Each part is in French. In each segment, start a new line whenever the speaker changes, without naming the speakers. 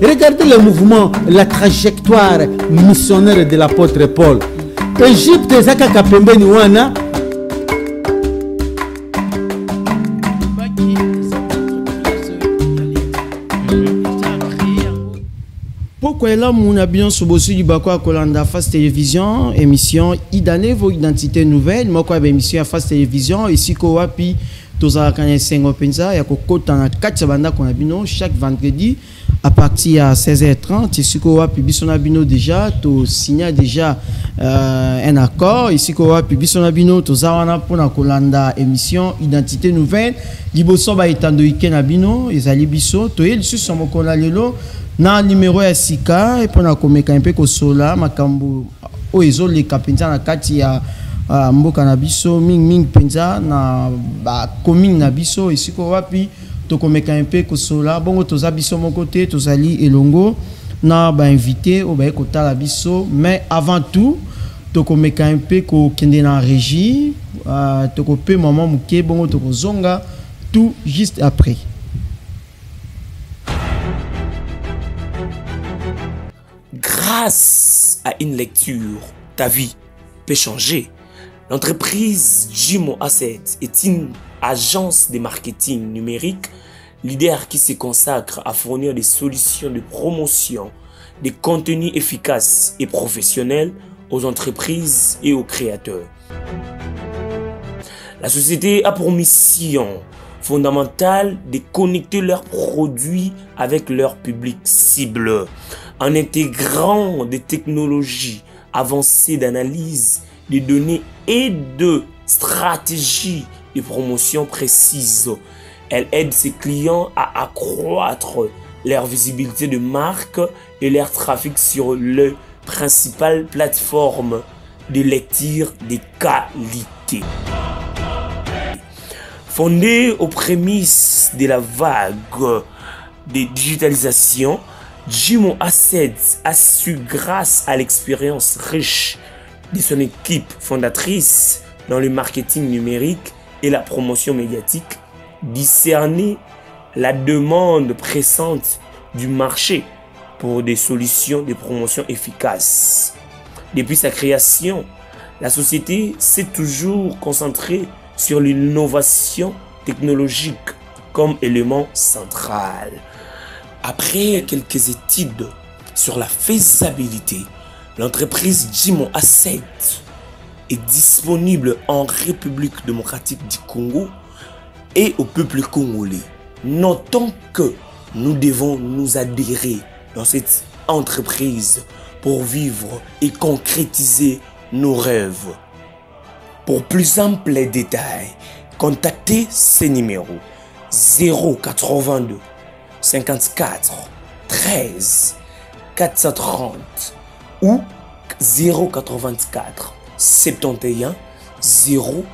Regardez le mouvement, la trajectoire missionnaire de l'apôtre Paul. Égypte, Zakaka Pembeni Wana. Pourquoi là, mon avion sur Bossu du Bako à Kolanda Face Télévision, émission Idane, vos identités nouvelles. Moi, quoi, émission à Face Télévision, ici, Kowapi, Toza Kanye Sengo Penza, Yako Kotana 4 Banda Konabino, chaque vendredi. À partir à 16h30, ici qu'on a publié son abino déjà, tu signes déjà un accord. Ici qu'on a publié son abino, tu as pour la Kolanda émission Identité Nouvelle. Liboso ba itando iken abino, ezali biso, tu es sur son mokola lelo na numéro ya sika et pour na komeka un peu ko sola makambo o ezo le kapenza na kati ya mboka na biso ming penza na ba commune na biso ici qu'on a pi tokomeka un peu kosola bongo toza biso mon côté tozali elongo na ba invité o ba kotala biso mais avant tout tokomeka un peu ko kende na régie tokope maman muke bongo tokozonga tout juste après.
Grâce à une lecture, ta vie peut changer. L'entreprise Jimo Assets est une agence de marketing numérique leader qui se consacre à fournir des solutions de promotion, des contenus efficaces et professionnels aux entreprises et aux créateurs. La société a pour mission fondamentale de connecter leurs produits avec leur public cible en intégrant des technologies avancées d'analyse des données et de stratégies de promotion précises. Elle aide ses clients à accroître leur visibilité de marque et leur trafic sur les principales plateformes de lecture de qualité. Fondée aux prémices de la vague de digitalisation, Jimo Assets a su, grâce à l'expérience riche de son équipe fondatrice dans le marketing numérique et la promotion médiatique, discerner la demande pressante du marché pour des solutions de promotion efficaces. Depuis sa création, la société s'est toujours concentrée sur l'innovation technologique comme élément central. Après quelques études sur la faisabilité, l'entreprise Jimo Assets est disponible en République démocratique du Congo et au peuple congolais. Notons que nous devons nous adhérer dans cette entreprise pour vivre et concrétiser nos rêves. Pour plus amples détails, contactez ces numéros 082 54 13 430 ou 084 71 0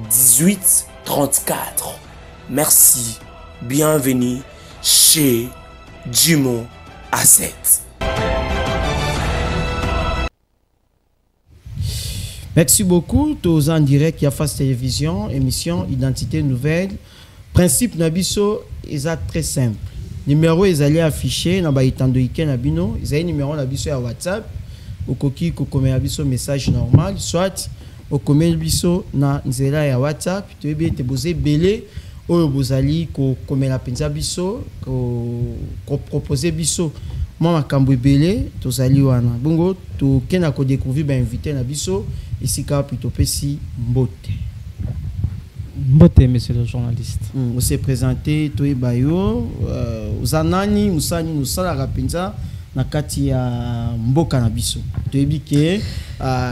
18 34. Merci, bienvenue chez Jimo Assets.
Merci beaucoup. Tous en direct, il y a Face Télévision, émission Identité Nouvelle. Principe Nabiso est très simple. Numéro est allé afficher dans Baitando Ike Nabino. Ils ont numéro Nabiso à WhatsApp. Au coquille, au commun Nabiso message normal. Soit au commun Nabiso na nzela ya WhatsApp. Tu es bien te poser belé. Ou bozali ko commun la penza biso. Ko proposer biso. Moi ma kambo belé. Tozali wana. Bongo to kena ko découvrir ba invité Nabiso. Ici ka plutôt pesi mbote.
Mbote, monsieur le journaliste.
On s'est présenté, toi et Bayo, Zanani, Moussani, Moussala Rapinza, na kati ya mboka na biso toyebi ke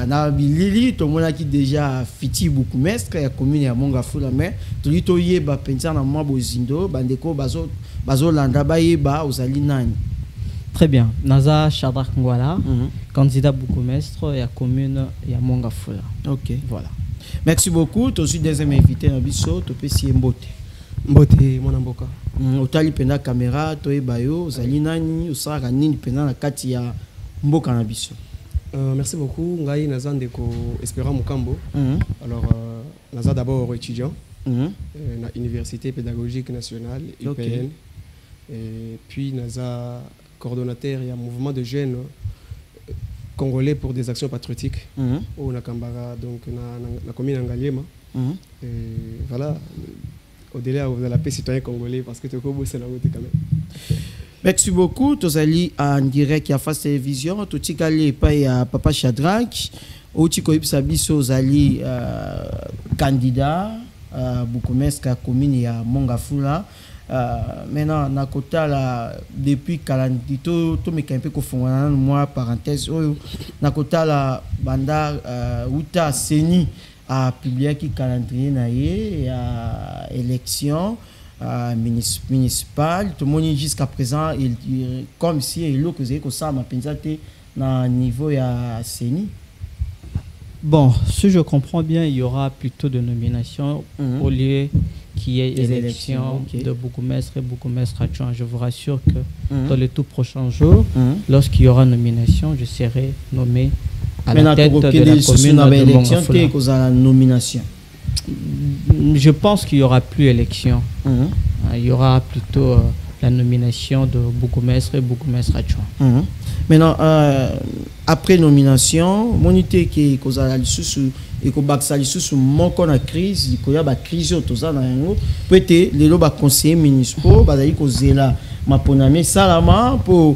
na bilili tomona ki déjà fiti bourgmestre ya commune ya Mongafula mais toli toyeba penza na mwa bozindo bandeko bazo landa bayeba ozali nani.
Très bien. Naza Shadrack Ngwala, candidat bourgmestre et à commune ya Mongafula.
Ok.
Voilà.
Merci beaucoup. Tu suis deuxième invité na biso, to pesi mbote.
Mbote mwana mboka.
Otali penda caméra, to ebayo, ozali nani, osaka nini penda na kati ya mboka na biso.
Merci beaucoup. Ngai naza ndeko Espérant Mukambo. Alors naza d'abord étudiant na Université pédagogique nationale UPN. Okay. Et puis naza coordonnateur et un mouvement de jeunes congolais pour des actions patriotiques au Nakambara, donc la commune Angaliema. Et voilà, au-delà de la paix citoyen congolais, parce que tu as c'est la route quand même.
Merci beaucoup. Tu es en direct à Face Télévision. Tu es allé à Papa Shadrack. Tu es allé candidat à Bourgmestre commune à Mongafula. Maintenant nakotala depuis calendito to mekampe ko fongana moi parenthèse oyo nakotala banda uta seni a publié ki calendrier na ye ya élection municipale tout le monde jusqu'à présent il comme si il lo que ko ça ma pensate na niveau ya seni.
Bon, si je comprends bien, il y aura plutôt de nominations au lieu qu'il y ait élection de bourgmestre et bourgmestre adjoint. Je vous rassure que dans les tout prochains jours, lorsqu'il y aura nomination, je serai nommé à la tête de la commune de Mongafula.
Nomination.
Je pense qu'il n'y aura plus élection. Il y aura plutôt la nomination de bourgmestre et bourgmestre adjoint.
Maintenant, après nomination, monité qui est causé et que baxali sous mon con à crise, il y a une crise autour na yango. Peut-être les lois conseillers municipaux, bazali causé là, ma ponamé salama pour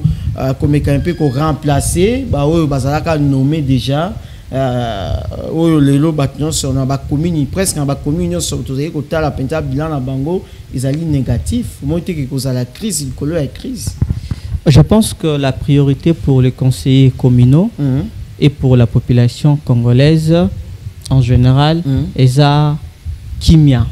comme un peu qu'on remplacer, bah oui, bazalaka nommé déjà. Les lois battions sur la commune, presque en bas commune sur autour de côté la penta bilan na bango, ils allaient négatif. Monité qui cause la crise, il colle la crise.
Je pense que la priorité pour les conseillers communaux et pour la population congolaise en général, est la kimia,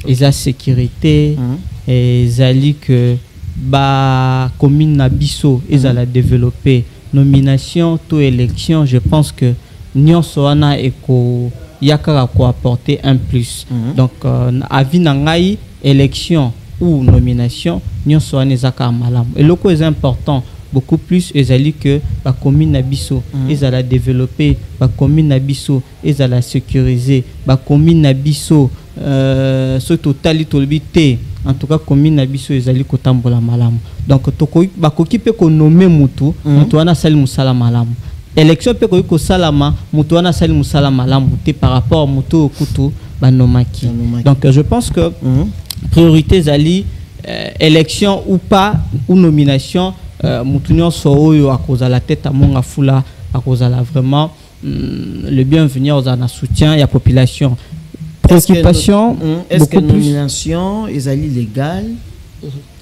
est la sécurité, et zali que ba commune nabiso est la développer. Nomination, tout élection, je pense que nyon soana eko yakara ko apporter un plus. Donc avis nangai élection ou nomination, nyon soana zaka malam. Et le est important. Beaucoup plus ezali que la commune nabiso ils allaient développer la commune nabiso ils allaient sécuriser la commune nabiso ce total tolbité en tout cas commune nabiso ezali kotambola malamu donc toko ba koki pe ko nommer mutu mutu wana sali musala malamu élection pe ko salama mutu wana sali musala malamu te par rapport mutu okutu banomaki donc je pense que priorité ezali élection ou pas ou nomination Moutounion Soyo à cause de la tête à Mongafula à cause de la vraiment le bienvenu aux en soutien et la population. Préoccupation.
Est-ce que la nomination est légale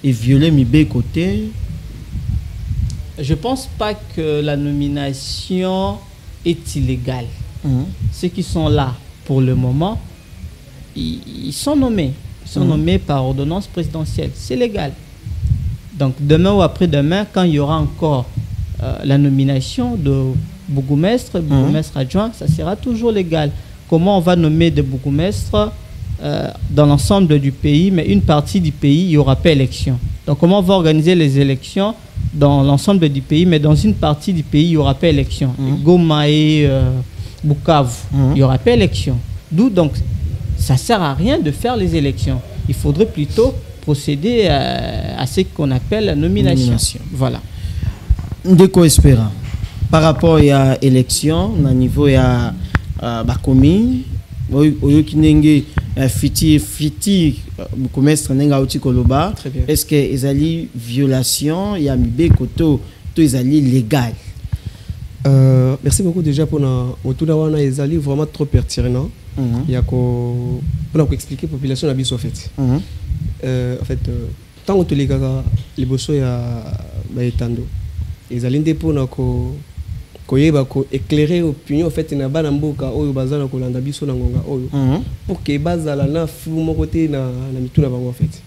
et violée mes côté?
Je pense pas que la nomination est illégale. Ceux qui sont là pour le moment, ils sont nommés. Ils sont nommés par ordonnance présidentielle. C'est légal. Donc demain ou après-demain, quand il y aura encore la nomination de bourgmestre, bourgmestre adjoint, ça sera toujours légal. Comment on va nommer des bourgmestres dans l'ensemble du pays, mais une partie du pays, il n'y aura pas élection. Donc comment on va organiser les élections dans l'ensemble du pays, mais dans une partie du pays, il n'y aura pas élection. Goma et Bukavu, il n'y aura pas élection. D'où donc, ça ne sert à rien de faire les élections. Il faudrait plutôt procéder à ce qu'on appelle la nomination. Voilà.
Ndeko Espérant, par rapport à l'élection, au niveau de la commune, est-ce que les alliés violation et amibé koto to les alliés légal?
Merci beaucoup déjà pour notre les alliés vraiment trop pertinent. Il y a pour expliquer la population la biso en fait. En fait, tant que les gars les bossos ya baetando. ezali nde mpona koyeba éclairer opinion en fait na bana mboka oyo bazana kolanda biso na ngonga oyo pour que bazala na flou moko te na mituna bango en fait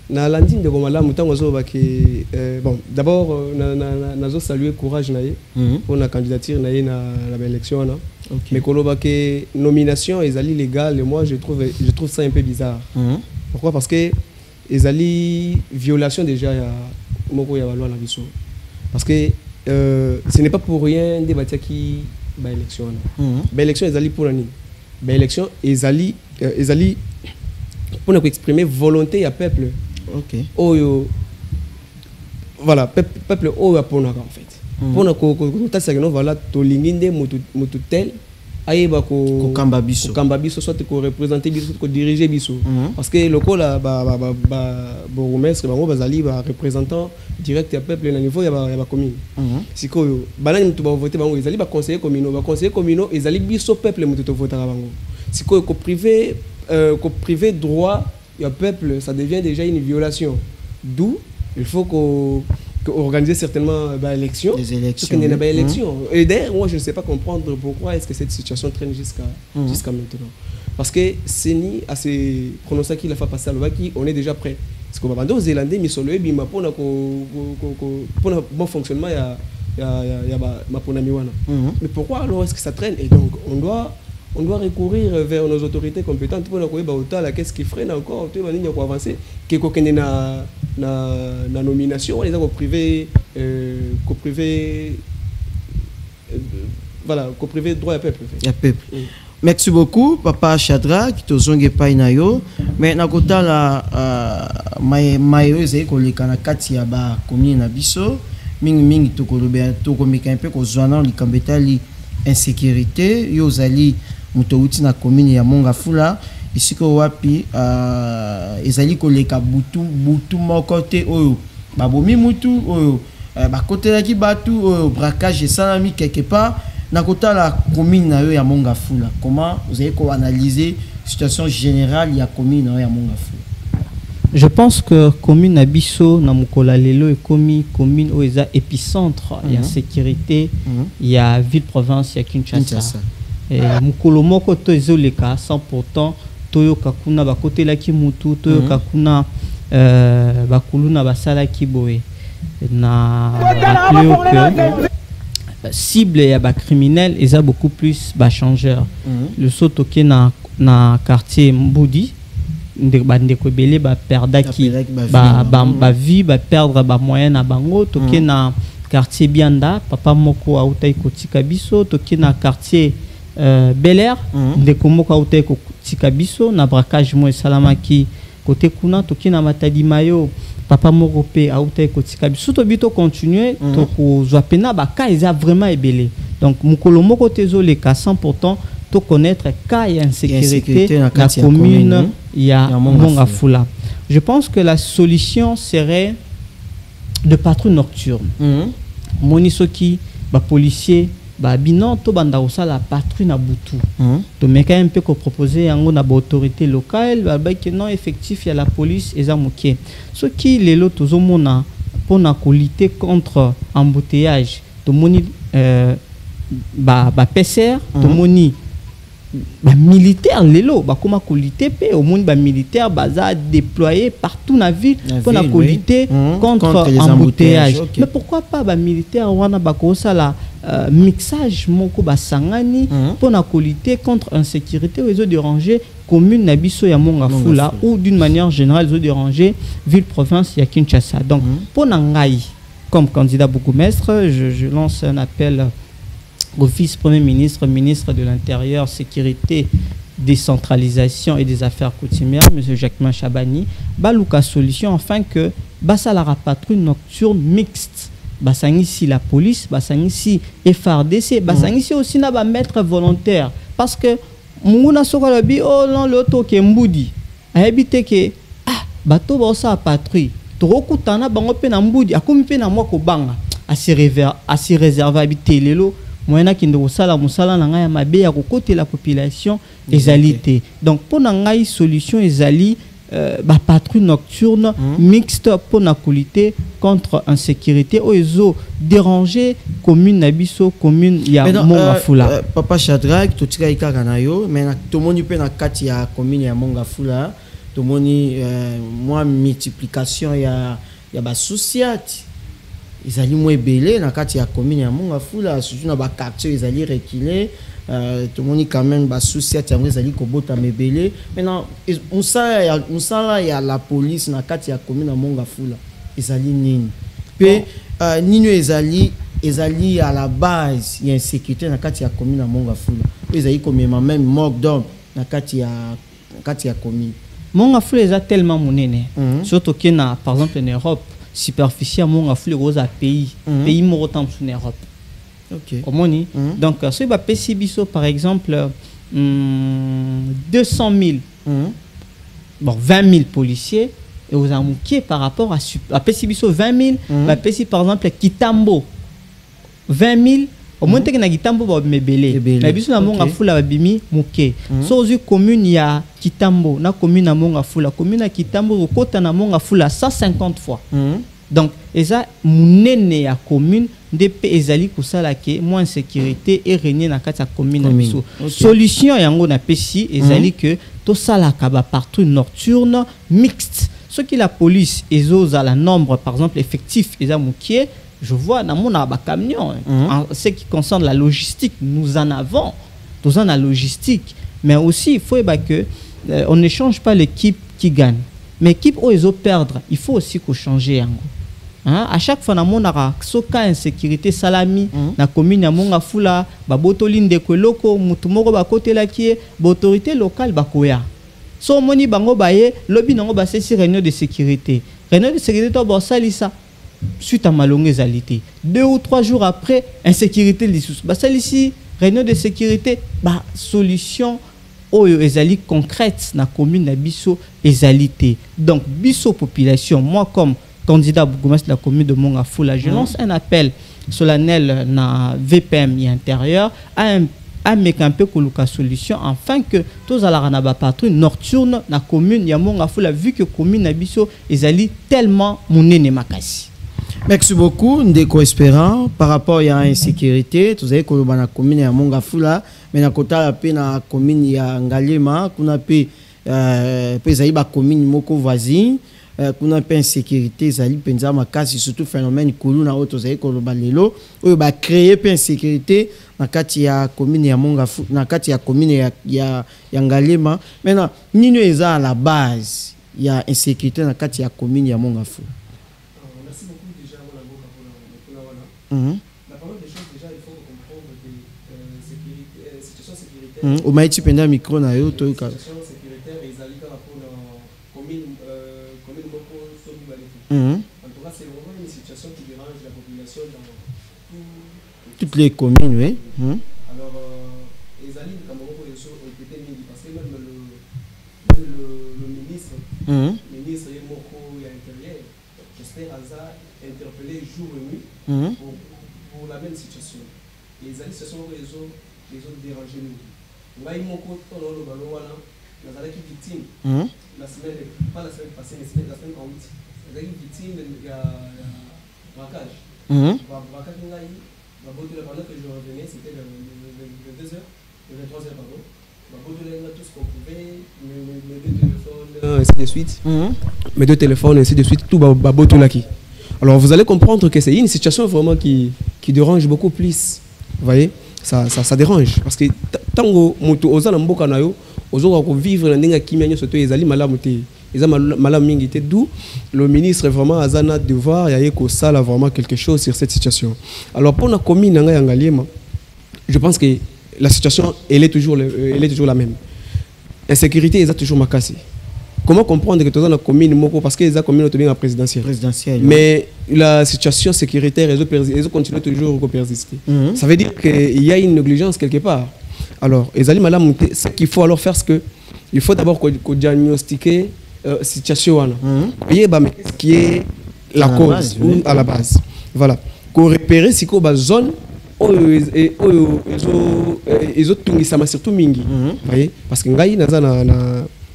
na landi ndeko malamu tango zo ba ke bon d'abord nazo saluer courage na ye pour la candidature na ye na la élection na mais koloba ke nomination ezali légale moi je trouve ça un peu bizarre pourquoi parce que ezali violation déjà ya moko ya loi na biso parce que ce n'est pas pour rien de bâtir qui ba élection là ba élection ezali pour nani ba élection ezali pour exprimer volonté ya peuple oyo voilà peuple oyo aponaka en fait pona ko tatsa que non voilà to linginde mutu tel ayeba ko kamba biso soit ko représenter biso ko diriger biso parce que lokola bourgmestre bango bazali ba représentant direct ya peuple na niveau ya ba commune sikoyo banani mutu ba voter bango ezali ba conseiller communaux ezali biso peuple mutu to votera bango sikoyo ko privé droit ya peuple ça devient déjà une violation d'où il faut organiser certainement des élections. Et d'ailleurs, moi, je ne sais pas comprendre pourquoi est-ce que cette situation traîne jusqu'à maintenant. Parce que Seni a se prononcé qu'il a fait passer à l'Ovaki, on est déjà prêt. Parce qu'on va aux Zélandais, mais sur le web, pour le bon fonctionnement, il y a ma ponamiwana. Mais pourquoi alors est-ce que ça traîne? Et donc, on doit recourir vers nos autorités compétentes pour qu'est-ce qui freine encore pour avancer na nomination on les a privé voilà privé droit à peuple
merci beaucoup papa Chadra qui te zonge pa nayo mais na kota la mayo ezai ko lekana kati ya ba commune na biso mingi to ko komeka un peu ko zwana likambetali insécurité yo zali mutouti na commune ya Mongafula ici ko wapi ezali ko leka butu moko te oyo babomi mutu oyo bakotelaki batu oyo braquage esalami quelque part na kota la commune na yo ya Mongafula. Comment vous allez analyser situation générale ya commune na yo ya Mongafula?
Je pense que commune Abisso na mukola lelo et commune où est épicentre il y a sécurité il y a ville province il y a Kinshasa. Mukolo moko to ezoleka sans pourtant toyo kakuna bakote la kimutu toyo kakuna bakuluna basala kiboé na que cible ya ba criminel eza beaucoup plus ba changeur le sotoke na quartier Mbudi ndeko belé ba perdaki ba vie ba perdre ba moyen na bango toke na quartier Bianda papa moko autai kotika biso toke na quartier Bel Air ndeko moko autai kotika biso na braquage mo salamaki côté kuna toke na Matadi Mayo papa moko pe autai kotika biso to bito continuer to ko zwapena ba ka eza vraiment ebelé donc mukolo moko tezole ka sans pourtant to connaître cas et insécurité dans la commune il y a Mongafula. Je pense que la solution serait de patrouille nocturne. Monisoki ba policier ba binan to banda la patrouille na butu. To meka un peu ko proposer yango na ba autorité locale ba que non effectif il y a la police et zamoké. Ce qui les lots tozomona pour na ko lutter contre embouteillage. To moni ba PCR, to moni ba militaire lelo ba koma ko lutter pe au monde ba militaire baza déployé partout na ville pour na ko lutter contre embouteillage. Mais pourquoi pas ba militaire wana ba ko sala mixage moko ba sangani pour na ko lutter contre insécurité réseau déranger commune na biso ya Mongafula ou d'une manière générale réseau déranger ville province ya Kinshasa. Donc pour na ngai comme candidat bourgmestre je lance un appel au vice-premier ministre, ministre de l'Intérieur, Sécurité, Décentralisation et des Affaires coutumières, M. Jacquemin Chabani, baluka solution afin que basalara patrouille nocturne mixte, basangisi la police, basangisi FRDC, basangisi aussi na ba maître volontaire parce que munguna sokola bi oh non l'auto ke mbudi a habité que bato ba sa patrouille tokutana bango pe na mbudi akomi pe na mwako banga asi réserver habité lelo moyena ki ndeko sala musala na ngai mabe ya kokote la population ezalité donc pour na ngai solution ezali patrouille nocturne mixte pour la qualité contre insécurité où ils ont dérangé commune Nabiso commune ya Mongafula.
Papa Shadrach tout tika ikaka na yo mais tout le monde peut na kati ya commune ya Mongafula tout le monde moi multiplication ya ba société ils allaient moins belé na kati ya commune ya Mongafula surtout na ba quartier ils allaient reculer. Tout le monde quand même ba société yango ezali kobota mebele maintenant musala ya la police na kati ya commune ya Mongafula ezali nini pe nini ezali à la base ya insécurité na kati ya commune ya Mongafula ezali comme même manque d'homme na kati ya commune
Mongafula est tellement monene surtout que na par exemple en Europe superficie à Mongafula rose à pays morotam en Europe.
Okay.
Donc, si vous avez par exemple 200 000, bon, 20 000 policiers, et vous avez par rapport à Pessibiso 20 000, par exemple Kitambo 20 000, au moins que na Kitambo va me belé. Mais biso na monga fula bimi muke. So aux commune ya Kitambo, na commune na monga fula, commune na Kitambo kota na monga fula 150 fois. Donc, eza munene ya commune DP ezali kusala ke moins sécurité et régner na kati ya commune na biso. Solution yango na pesi ezali que to sala kaba partout nocturne mixte. Ce qui la police ezoza la nombre par exemple effectif eza mukie, je vois dans mon camion en ce qui concerne la logistique, nous en avons. Nous en la logistique, mais aussi il faut que on ne change pas l'équipe qui gagne. Mais l'équipe où ils ont perdre, il faut aussi qu'on change yango. À chaque fois na monara soka insécurité salami na commune ya Mongafula ba botolinde ko loko mutu moko ba kotela ki ba autorité locale ba koya so moni bango baye lobi nango ba sesi réunion de sécurité to ba salisa suite à malongezalité 2 ou 3 jours après insécurité lissus ba salisi réunion de sécurité ba solution oyo ezali concrète na commune na biso ezalité donc biso population moi comme candidat bourgmestre de la commune de Mongafula, je lance un appel solennel na VPM et intérieur à mettre un peu la solution afin que tous à la patrouille nocturne na commune ya Mongafula vu que commune Nabiso ezali tellement monene makasi.
Merci beaucoup Ndeko Espérant par rapport à l'insécurité, vous avez que la commune ya Mongafula mais na kota pe na commune ya Ngalema kuna pe ezali ba commune moko voisine kuna pe insécurité zali penza makasi surtout phénomène kulu na auto zali ko balelo oyo ba créer pe insécurité na kati ya commune ya Mongafula na kati ya commune ya Ngalema maintenant nino eza à la base ya insécurité na kati ya commune ya Mongafula.
Merci beaucoup déjà mon avocat pour la la première des choses déjà il faut comprendre que sécurité situation sécuritaire
au maïti penda micro na yo to ka
situation sécuritaire ezali ka pour la commune en tout cas, c'est vraiment une situation qui dérange la population dans
toutes les communes, oui.
Alors, les alliés de Cameroun ont été mis parce que même le ministre, Moko et Intérieur, j'espère, a interpellé jour et nuit pour la même situation. Et les alliés, ce sont les autres dérangés. Nous avons Moko, nous avons été victimes. La semaine, pas la semaine passée, mais la semaine en 8. Vous avez une victime de braquage. Braquage, pendant que je revenais, c'était le 2h, le 23h, pardon. Tout ce qu'on pouvait, mes 2 téléphones, ainsi de suite. Mes 2 téléphones, ainsi de suite, tout Babotolaki. Alors vous allez comprendre que c'est une situation vraiment qui dérange beaucoup plus. Vous voyez, ça dérange. Parce que tant que vous avez vivre dans les kimia surtout les ali malamuté ils ont malamingité d'où le ministre vraiment a un devoir y a que ça là vraiment quelque chose sur cette situation. Alors pour la commune Ngaliema, je pense que la situation elle est toujours la même. Insécurité est toujours makasi. Comment comprendre que dans la commune moko parce que les communes ont bien présidentielle. Mais la situation sécuritaire elle continue toujours à persister. Ça veut dire qu'il y a une négligence quelque part. Alors, ce qu'il faut alors faire, c'est que il faut d'abord diagnostiquer la situation. Qu'est-ce qui est la cause à la base. Voilà. Qu'on repère si il y a une zone où ils ont tout mis, surtout mingi. Parce que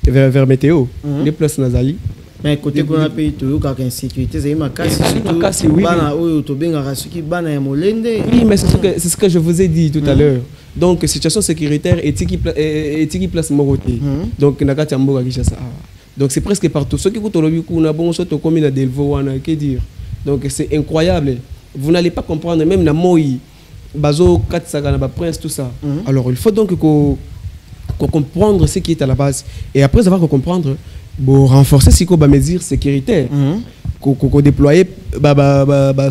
vers météo. Les places nazali.
Mais côté qu'on a payé tout, quand insécurité, c'est ma casse.
Oui, mais c'est ce que je vous ai dit tout à l'heure. Donc, situation sécuritaire, éthique place Moroté. Donc, Nakati Amboga Kishasa. Donc, c'est presque partout. Ceux qui ont un bon saut au commune de que dire. Donc, c'est incroyable. Vous n'allez pas comprendre, même la Moï, Bazo, Katsagana, Prince, tout ça. Alors, il faut donc comprendre ce qui est à la base. Et après avoir comprendre, renforcer ce qu'on va mesure sécuritaire. Qu'on déployer,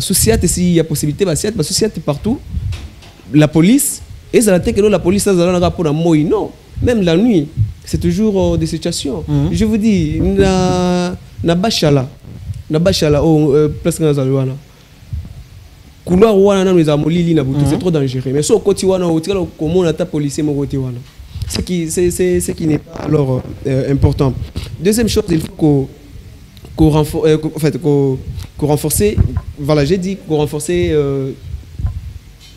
société, s'il y a possibilité, société partout. La police, et ça la tête que la police, ça n'a pas de non. Même la nuit, c'est toujours des situations. Je vous dis, na bachala, presque dans la couloir wana nous avons lili na butu, c'est trop dangereux. Mais so côté wana, comment on a ta policier mon côté wana. Ce qui n'est pas alors important. Deuxième chose, il faut qu'on renforce, voilà, j'ai dit qu'on renforce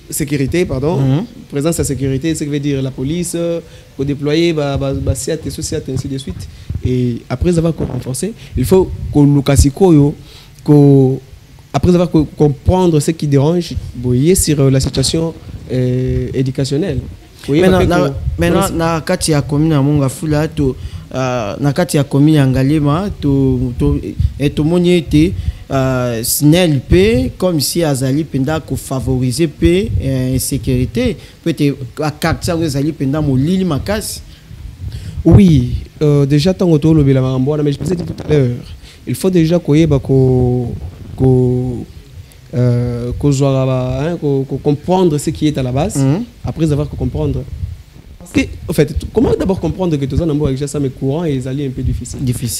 sécurité, pardon, présence à sécurité, ce qui veut dire la police, qu'on déployer, SIAT et société, ainsi de suite. Et après avoir renforcé, il faut qu'on après avoir comprendre ce qui dérange, voyez sur la situation éducationnelle.
Maintenant, na kati ya commune ya Mongafula to na kati ya commune ya Ngalema to moni ete SNEL P comme si azali penda ko favoriser P insécurité peut-être à quartier azali penda molili makasi.
Oui, déjà tant que le bila mambo mais je vous ai dit tout à l'heure, il faut déjà koyeba comprendre ce qui est à la base, après avoir comprendre. En fait, comment d'abord comprendre que tout ça, mes courants et les alliés un peu difficile.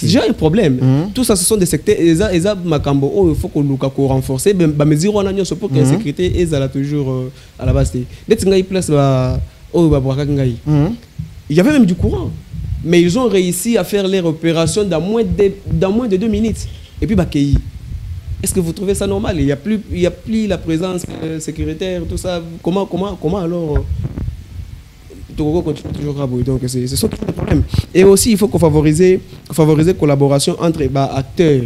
J'ai un problème. Tout ça, ce sont des secteurs. Il faut qu'on renforce. Mesure on a pour que la sécurité est toujours à la base. Il y avait même du courant, mais ils ont réussi à faire leur opération dans moins de 2 minutes. Et puis est-ce que vous trouvez ça normal? Il y a plus la présence sécuritaire, tout ça. Comment alors Togo continue toujours à bouger. Donc c'est ça qui est le problème. Et aussi il faut qu'on favoriser collaboration entre acteurs.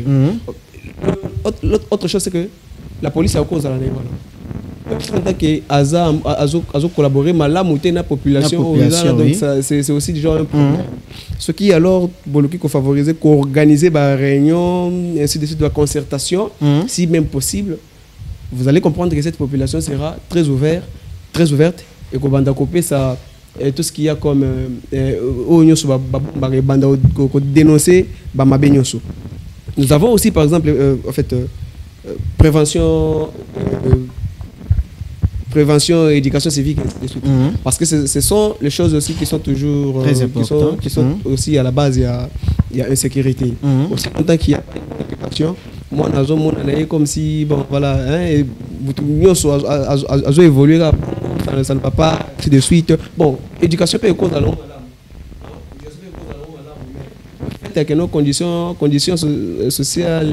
Autre chose c'est que la police est en cause à la névrose. Que Azo collaborer malamuté na population donc c'est aussi déjà un problème. Ce qui alors qu'il faut favoriser, qu'organiser des réunions, ainsi de suite, de la concertation, si même possible. Vous allez comprendre que cette population sera très ouverte et qu'on va couper ça, tout ce qu'il y a comme dénoncer. Nous avons aussi par exemple prévention et éducation civique, parce que ce sont les choses aussi qui sont toujours très importantes, qui sont aussi à la base. Il y a insécurité. Aussi longtemps qu'il y a éducation, moi comme si bon voilà, vous évolué là, ça ne va pas ainsi de suite. Bon, éducation peut être cause à l'homme. Que nos conditions sociales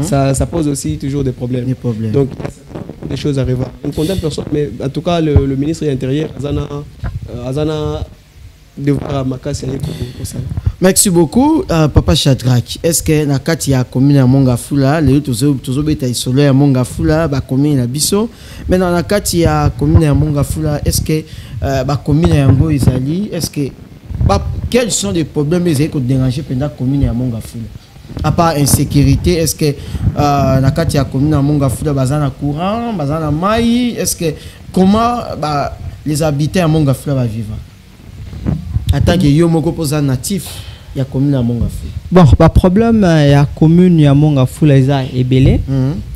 ça pose aussi toujours des problèmes. Donc des choses arrivent. On ne condamne personne, mais en tout cas le ministre de l'Intérieur Azana devoir makasi pour ça.
Merci beaucoup Papa Shadrack. Est-ce que na kati ya commune ya Mongafula les tozo beta isolé ya Mongafula ba commune na biso, mais na kati ya commune ya Mongafula est-ce que ba commune ya ngo izali, est-ce que quels sont les problèmes qui ont dérangé pendant la commune à Mongafula? À part insécurité, est-ce que la kati ya commune à Mongafula bazana courant, bazana maï, est-ce que comment les habitants à Mongafula va vivre? En tant que yomoko posa natif ya commune à Mongafula.
Bon, le problème ya commune ya Mongafula est belé.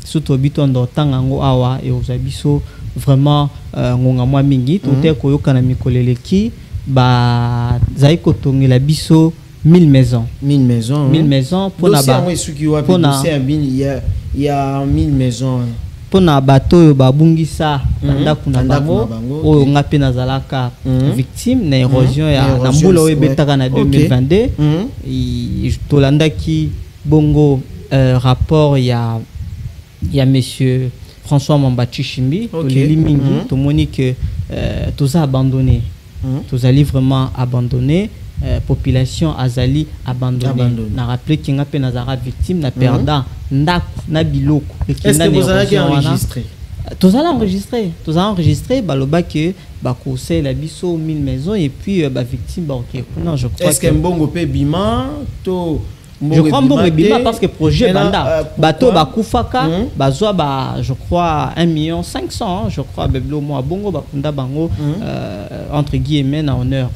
Surtout biton do tangango awa et aux abisso vraiment ngonga mwa mingi tote koyoka na mikoleleki zaiko tongela biso 1000 maisons.
1000 maisons.
1000 maisons pour
il y a 1000 maisons.
Pour na bato babungisa ndaku na bango o ngapi nazalaka victime na érosion ya na mbula o betaka na 2022 tolandaki bongo rapport ya monsieur François Mambachi Chimbi to moni que tous a abandonné. Tous allez vraiment abandonner population azali abandonnée. Na rappelé qu'il y a une victime na perdant na biloko.
Est-ce que vous avez enregistré?
Tous allons enregistrer baloba que ba conseil la biso 1000 maisons et puis ba victime ba OK. Non, je crois.
Est-ce que mbongo pe bima to
je crois mbongo bima parce que projet banda bato ba kufaka bazwa ba je crois 1,5 million je crois beblo mo bongo ba kunda bango entre guillemets na honneur.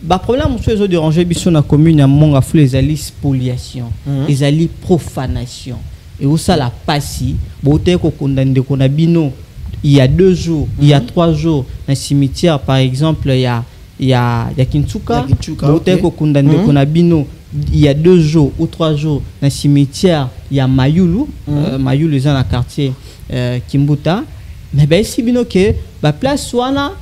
Bah problème monsieur les déranger biso na commune ya monga fou les ali spoliation les ali profanation et où ça la passi boté ko condamné ko na bino il y a 2 jours il y a 3 jours un cimetière par exemple il y a Kintuka boté ko condamné ko na bino il y a 2 jours ou 3 jours un cimetière il y a Mayulu Mayulu dans le quartier Kimbuta mais ben si bino que ba place wana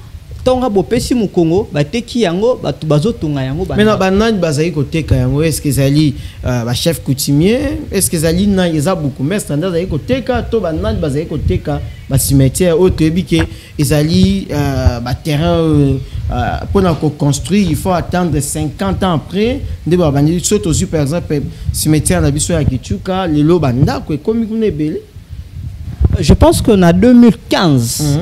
tonga bopesi mu Congo bateki yango batu bazotunga yango
mais na banani bazali koteka yango est-ce que zali ba chef coutumier est-ce que zali na yeza beaucoup mais standard zali koteka to banani bazali koteka ba cimetière autre ebike ezali ba terrain pour na construire il faut attendre 50 ans après de ba bandi soto par exemple cimetière na biso ya Kichuka lelo banda ko komi kunebele.
Je pense qu'en 2015,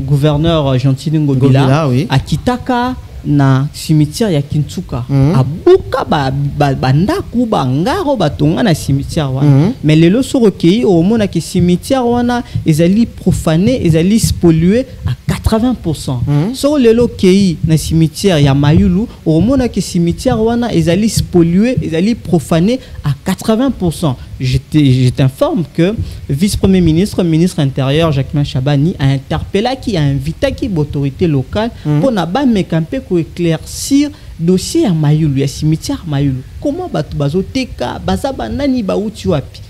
gouverneur Gentili Ngobila a Kitaka na cimetière ya Kintuka a buka bandaku bangaro batonga na cimetière wana mais lelo so recueilli au mona que cimetière wana ezali profané ezali spolié à 80%. So lelo kei na cimetière ya Mayulu au mona que cimetière wana ezali spolié ezali profané à 80%. Je t'informe que vice-premier ministre, ministre intérieur Jacquemin Chabani a interpellé qui a invité qui l'autorité locale pour n'a me camper pour éclaircir dossier à Mayulu, à cimetière Mayulu. Comment bazo teka bazaba nani bauti wapi?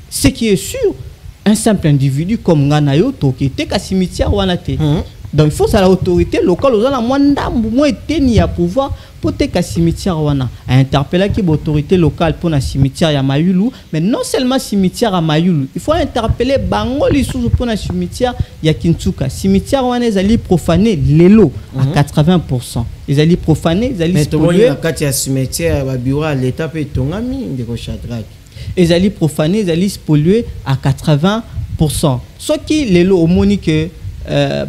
Ce qui est sûr, un simple individu comme Nganayo toke teka cimetière wanate. Donc il faut ça l'autorité locale aux la mwanda moins tenir à pouvoir pour teka cimetière wana a interpellé qui l'autorité locale pour na cimetière ya Mayulu mais non seulement cimetière à Mayulu il faut interpeller bango lisusu pour na cimetière ya Kintuka cimetière wana ezali profané lelo à 80%. Ezali profané ezali
spolié na kati ya cimetière ba bureau à l'état pe tongami ndeko Shadrack
ezali profané ezali spolié à 80%. Ce qui lelo au monique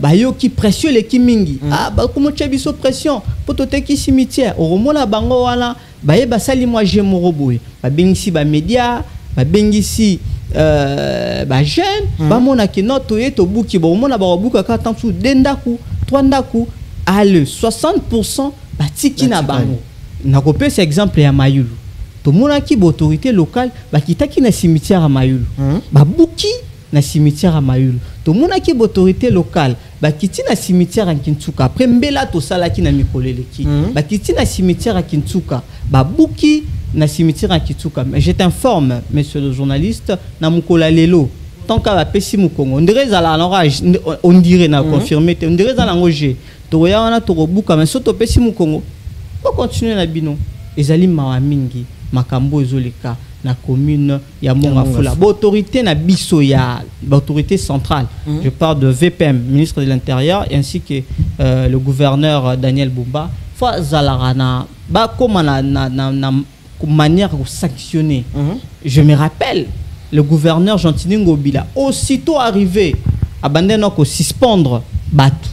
bayo qui pression les kimingi ba comment tu biso pression pour te qui cimetière au mona bango wana baye basali moi je moroboy ba bengisi ba média ba bengisi ba jeune ba mona ki noto yeto buki ba mona ba buka ka tantu dendaku 3 ndaku ale 60% ba tiki na bango na kopé cet exemple ya Mayulu to mona ki autorité locale ba kitaki na cimetière à Mayulu ba buki na cimetière à Mayulu to mona ki autorité locale ba kiti na cimetière à Kintuka après mbela to sala ki na mikoleleki ba kiti na cimetière à Kintuka ba buki na cimetière à Kintuka mais je t'informe monsieur le journaliste na mukola lelo tant ka ba pesi mu Congo on dirait za la on dirait na confirmer on dirait za la ngoje to ya wana to buka mais soto pesi mu Congo pour continuer na bino ezali mawa mingi makambo ezoleka na commune ya Mongafula autorité na biso ya autorité centrale je parle de VPM ministre de l'intérieur ainsi que le gouverneur Daniel Bumba faut zalarana ba comment na manière de sanctionner je me rappelle le gouverneur Gentili Ngobila aussitôt arrivé abandonné ko suspendre batu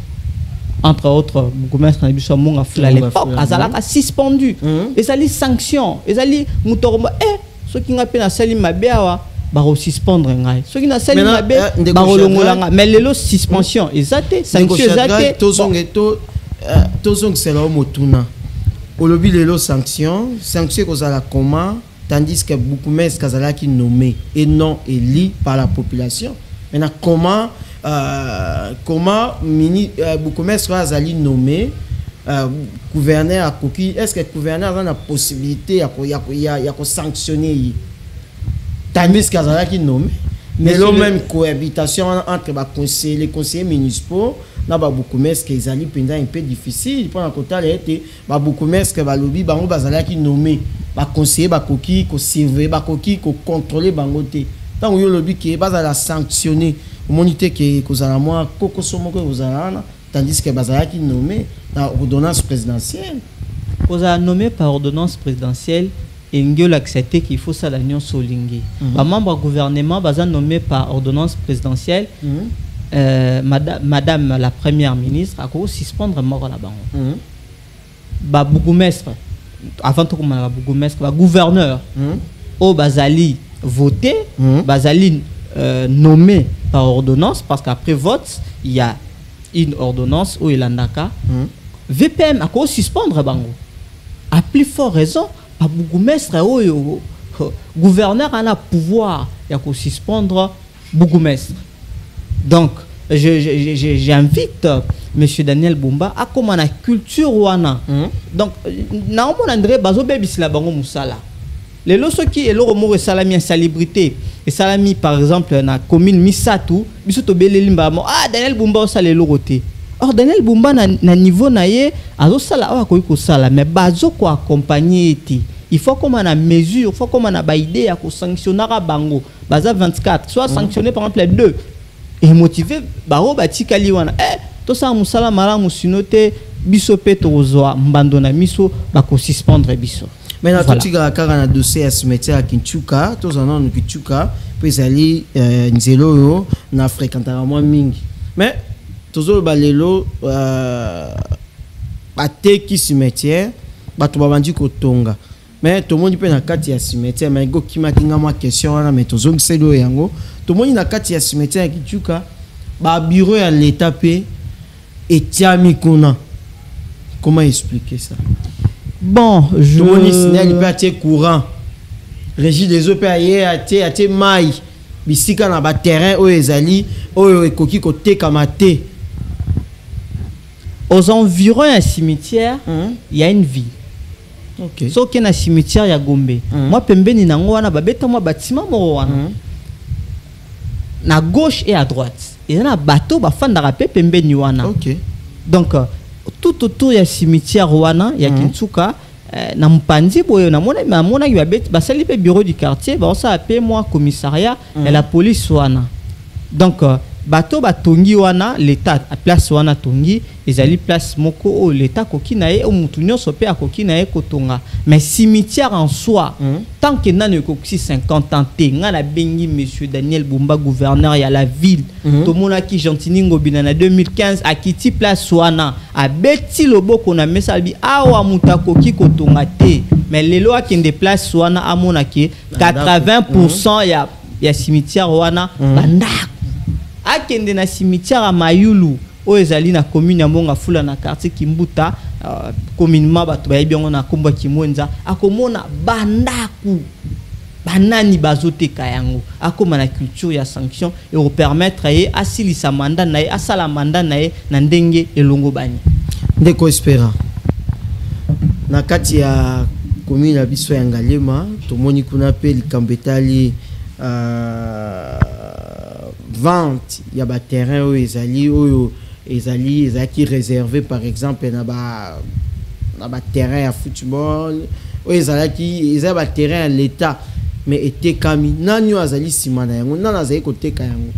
entre autres gouverneur na biso Mongafula à l'époque azalaka suspendu et ça les sanctions et ça les mutoroma ceux qui n'appellent à Salim Mabeawa, baro suspendre ngai. Ceux qui n'a Salim Mabe, baro longolanga. Mais les suspension, exacté, sanction exacté.
Tozong c'est là motuna. Au lobby les sanction que ça la comment, tandis que beaucoup mais kazala qui nommé et non élu par la population. Maintenant comment beaucoup mais kazali nommé gouverneur à Koki, est-ce que le gouverneur a la possibilité de sanctionner Tamis Kazala qui nomme mais la même cohabitation entre les conseillers municipaux n'a pas beaucoup mais ce qu'ils allaient pendant un peu difficile pour un côté été beaucoup mais ce que va lobby bango bazala qui nommé ba conseiller ba Koki ko surveiller ba Koki ko contrôler bangoté tant que le lobby qui est pas à la sanctionner au monité que kozala moi koko somo que kozala tandis que bazala qui nommé dans l'ordonnance présidentielle.
Vous avez nommé par ordonnance présidentielle et il accepté qu'il faut ça l'union solingi. Les membres du gouvernement sont nommés par ordonnance présidentielle. Madame la première ministre a suspendre mort là-bas. Ba bourgmestre avant tout comme ba bourgmestre, ba gouverneur au Bazali voté, Bazali nommé par ordonnance parce qu'après vote il y a une ordonnance où il en a cas. VPM a suspendre bango. A plus fort raison, ba bourgmestre au gouverneur a le pouvoir ya ko suspendre bourgmestre. Donc j'invite monsieur Daniel Bumba à comment la culture wana. Donc na on André bazo bebisi la bango musala. Les loso qui est l'oromo et salami insalubrité et salami par exemple na commune Misatu biso to belelimba Daniel Bumba osala loroté. Or Daniel Bumba na niveau na ye azo sala wa ko sala mais bazo ko accompagner eti. Il faut comme na mesure, il faut comme na ba idée ya ko sanctionner bango. Baza 24 soit sanctionné par exemple les deux. Et motivé baro batikali wana to sa musala mala musinote biso petozoa mbandona miso bako suspendre biso.
Mais na tout tika kaka na dossier ya cimetière à Kinchuka, to zana no Kinchuka, puis ali nzelo yo na fréquentera moins mingi. Mais tozo balelo bateki cimetière, bato babandi kotonga. Mais tout le monde peut na kati ya cimetière, mais go kima kinga ma question wana mais tozo ngiselo yango. Tout le monde na kati ya cimetière ya Kinchuka, ba bureau ya l'état pe etiami kuna. Comment expliquer ça?
Bon, je...
Tout le monde il peut être courant. Régie des eaux peut être maille. Bisika na ba terrain où ezali, où ekoki kote kamate.
Aux environs d'un cimetière, il y a une vie.
OK.
Sauf qu'il y a un cimetière ya Gombe. Moi pembeni nango wana babeta moi bâtiment mo wana. Na gauche et à droite. Il y a un bateau ba fandara pe pembeni wana.
OK.
Donc tout autour ya cimetière wana ya Kinchuka na mpandi boyo na mona yu abet basali pe bureau du quartier ba ça appelle moi commissariat et la police wana. Donc bateau batongi wana l'état à place wana tongi ezali place moko o l'état koki na ye o mutu nyonso pe akoki na ye kotonga mais cimetière en soi tant que nanu koki 50 ans te ngana bengi monsieur Daniel Bumba gouverneur ya la ville to mona ki Gentini Ngobina na 2015 akiti place wana a beti loboko na mesalbi awa mutu akoki kotonga te mais lelo akende place wana amona ki 80% ya cimetière wana bandako akende na cimetière à Mayulu o ezali na commune ya Mbonga Fula na quartier Kimbuta communément bato bayebi yango na kombo Kimwenza akomona bandaku banani bazoteka yango akoma na culture ya sanction et au permettre ye asilisa mandat na ye asala mandat na ye na ndenge elongo bani
ndeko espera na kati ya commune ya biso ya Ngalema tomoni kuna pe likambetali vente il y a des terrains où ils qui réservé par exemple na ba terrain à football où ils ont terrain à l'état mais était kami nanyo azali simana yango nana azali koteka yango.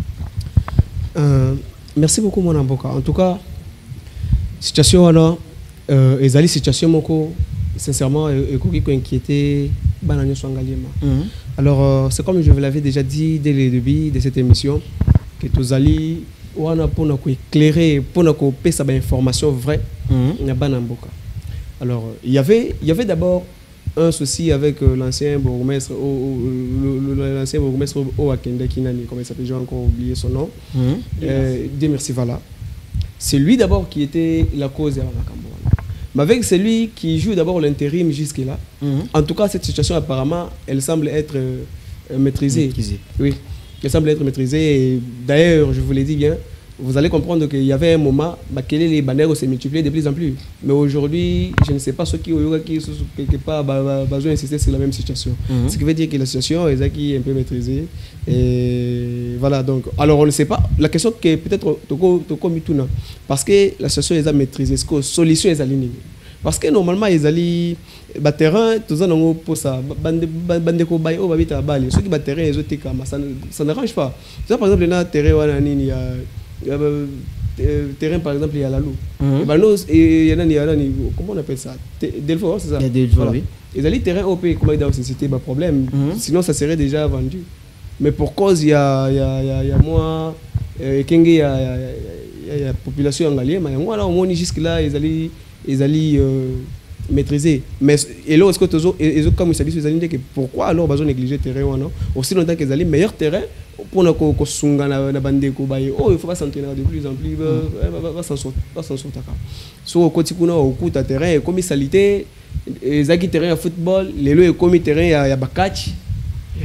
Merci beaucoup mon avocat. En tout cas situation wana ezali situation moko sincèrement ekoki ko inquiéter bananyo Ngalema. Alors c'est comme je vous l'avais déjà dit dès le début de cette émission que tozali wana pona ko éclairer pona ko pesa ba information vraie na banamboka. Alors il y avait d'abord un souci avec l'ancien bourgmestre l'ancien bourgmestre Oakenda Kinani, comment il s'appelle, j'ai encore oublié son nom. Dieu merci, voilà. C'est lui d'abord qui était la cause de la Makambo. Mais avec celui qui joue d'abord l'intérim jusque-là, en tout cas cette situation apparemment elle semble être maîtrisée. Oui, elle semble être maîtrisée. D'ailleurs, je vous l'ai dit bien, vous allez comprendre qu'il y avait un moment que les bannières se multipliaient de plus en plus. Mais aujourd'hui, je ne sais pas ceux qui quelque part besoin d'insister sur la même situation. Ce qui veut dire que la situation est un peu maîtrisée. Et voilà, donc, alors on ne sait pas. La question que peut-être parce que la situation est maîtrisée, est-ce que la solution est alignée? Parce que normalement, ils allaient terrain, tout ça, pour ça, bande cobaye, on va vite à Bali. Ceux qui battent terrain, ça n'arrange pas. Ça, par exemple, il y a terrain, terrain par exemple il y a la loup. Et il y a comment on appelle ça? Delfort, c'est ça?
Il y a Delfort, oui.
Et les terrains OP, comment ils ont c'était un problème. Sinon ça serait déjà vendu. Mais pour cause il y a moi il y a population anglaise, mais moi là au moins jusque là ils allaient maîtriser. Mais et là est-ce que comme ils disent que pourquoi alors besoin négliger terrain ou non? Aussi longtemps qu'ils allaient meilleur terrain pour ne ko sunga na bande ko baye il faut pas s'entraîner de plus en plus va s'en sortir so côté kuna au coup ta terrain comme salité ezaki terrain à football les lots comme terrain ya bakach.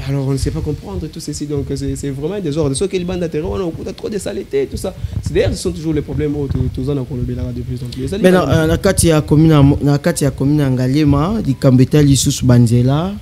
Alors on ne sait pas comprendre tout ceci, donc c'est vraiment des ordres. Ceux qui bandent à terrain, on a trop de saleté, tout ça. C'est d'ailleurs ce sont toujours les problèmes tous en de plus en plus.
Mais na kati ya commune Angalema, di Kambeta lisusu banzela,